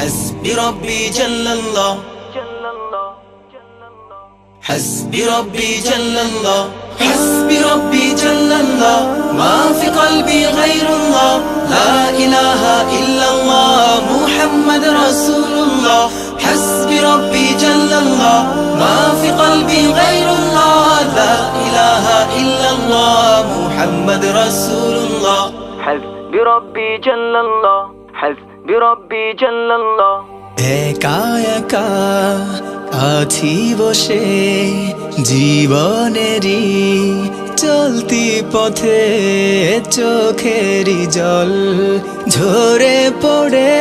حسبي ربي جل الله حسبي ربي جل الله حسبي ربي جل الله ما في قلبي غير الله لا إله إلا الله محمد رسول الله حسبي ربي جل الله ما في قلبي غير الله لا إله إلا الله محمد رسول الله حسبي ربي جل الله حسبي ربي جل الله একা একা আছি বসে জীবনেরই চলতি পথে চোখেরই জল ঝরে পড়ে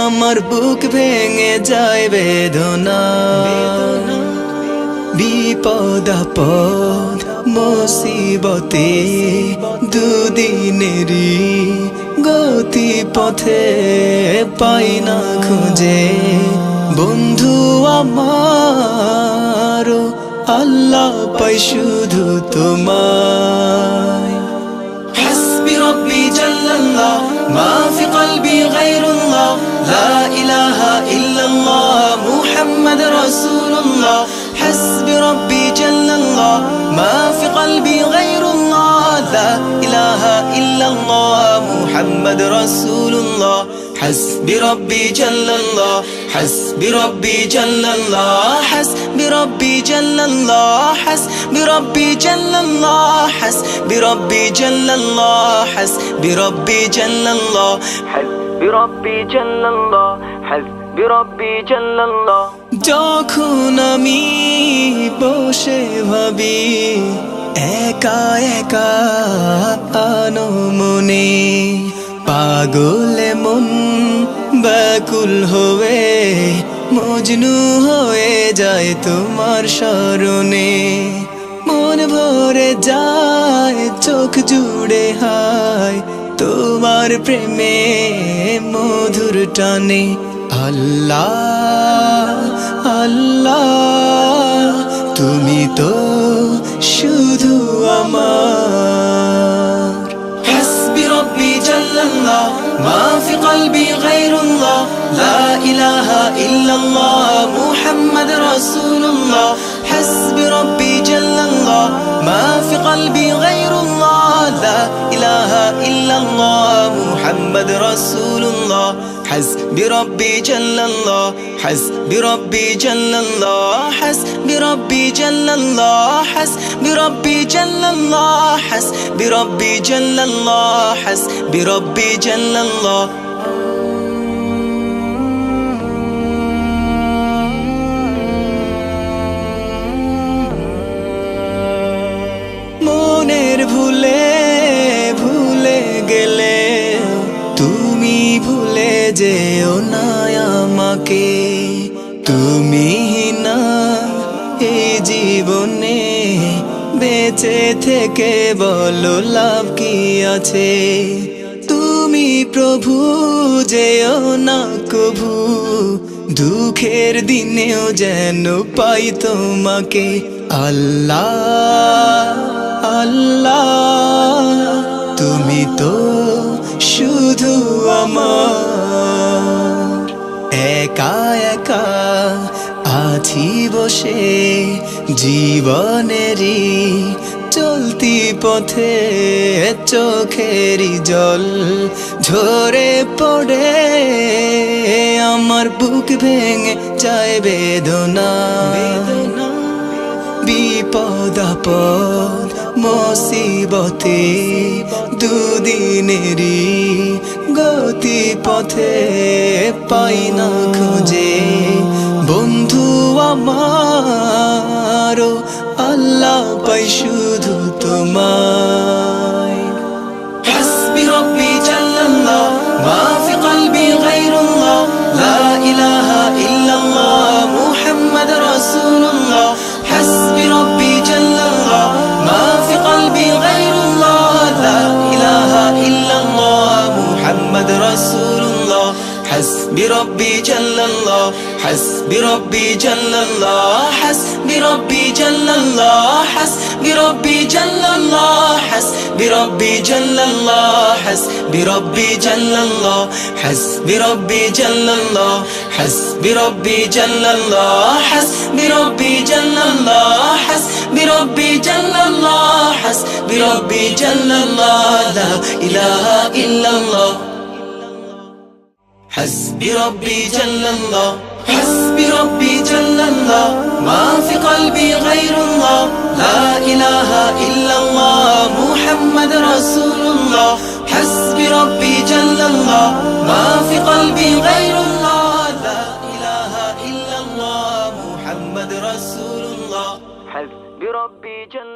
আমার বুক ভেঙে যায় বেদনা বিপদ আপদ মুসিবতে দুদিনেরই গতি পথে পাই না খুঁজে বন্ধু আমার আল্লাহ পাই শুধু তোমায় حسبي ربي جل الله ما في قلبي غير الله لا إله إلا الله محمد رسول الله حسبي ربي جل الله ما في قلبي غير الله لا إله إلا الله محمد رسول الله حسبي ربي جل الله حسبي ربي جل الله حسبي ربي جل الله حسبي ربي جل الله حسبي ربي جل الله حسبي ربي جل الله حسبي ربي جل الله حسبي ربي جل الله যখন আমি বসে ভাবি একা একা আনমনে পাগলে মন ব্যাকুল হয়ে মজনু হয়ে যায় তোমার স্মরণে মন ভরে যায় চোখ জুড়ে হায় তোমার প্রেমে মধুর টানে আল্লাহ আল্লাহ তুমি তো শুধু আমার حسبي ربي جل الله ما في قلبي غير الله لا إله إلا الله محمد رسول الله حسبي ربي جل الله ما في قلبي غير الله لا إله إلا الله محمد رسول الله حسبي ربي جل الله حسبي ربي جل الله حسبي ربي جل الله حسبي ربي جل الله حسبي ربي جل الله حسبي ربي جل الله মনের ভুলে ভুলে গেলে তুমি ভুলে যেও না আমাকে তুমি না এই জীবনে বেঁচে থেকে বলো লাভ কি আছে তুমি প্রভু যেও না কভু দুঃখের দিনেও যেন পাই তোমাকে আল্লাহ আল্লাহ তুমি তো শুধু আমার একা একা আছি বসে জীবনেরই চলতি পথে চোখেরই জল ঝরে পড়ে আমার বুক ভেঙে যায় বেদনা বিপদ আপদ মুসিবতে দুদিনেরই গতি পথে পাই না খুঁজে বন্ধু আমার আল্লাহ পাই শুধু তোমায় حسبي ربي جل الله ما في قلبي غير الله لا إله إلا الله محمد رسول الله حسبي ربي جل الله ما في قلبي غير الله لا إله إلا الله محمد رسول الله حسبي ربي جل الله حسبي ربي جل الله حسبي ربي جل الله حسبي ربي جل الله حسبي ربي جل الله حسبي ربي جل الله حسبي ربي جل الله حسبي ربي جل الله حسبي ربي جل الله حسبي ربي جل الله حسبي ربي جل الله لا إله إلا الله حسبي ربي جل الله حسبي ربي جل الله ما في قلبي غير الله لا إله إلا الله محمد رسول الله حسبي ربي جل الله ما في قلبي غير الله لا إله إلا الله محمد رسول الله حسبي ربي جل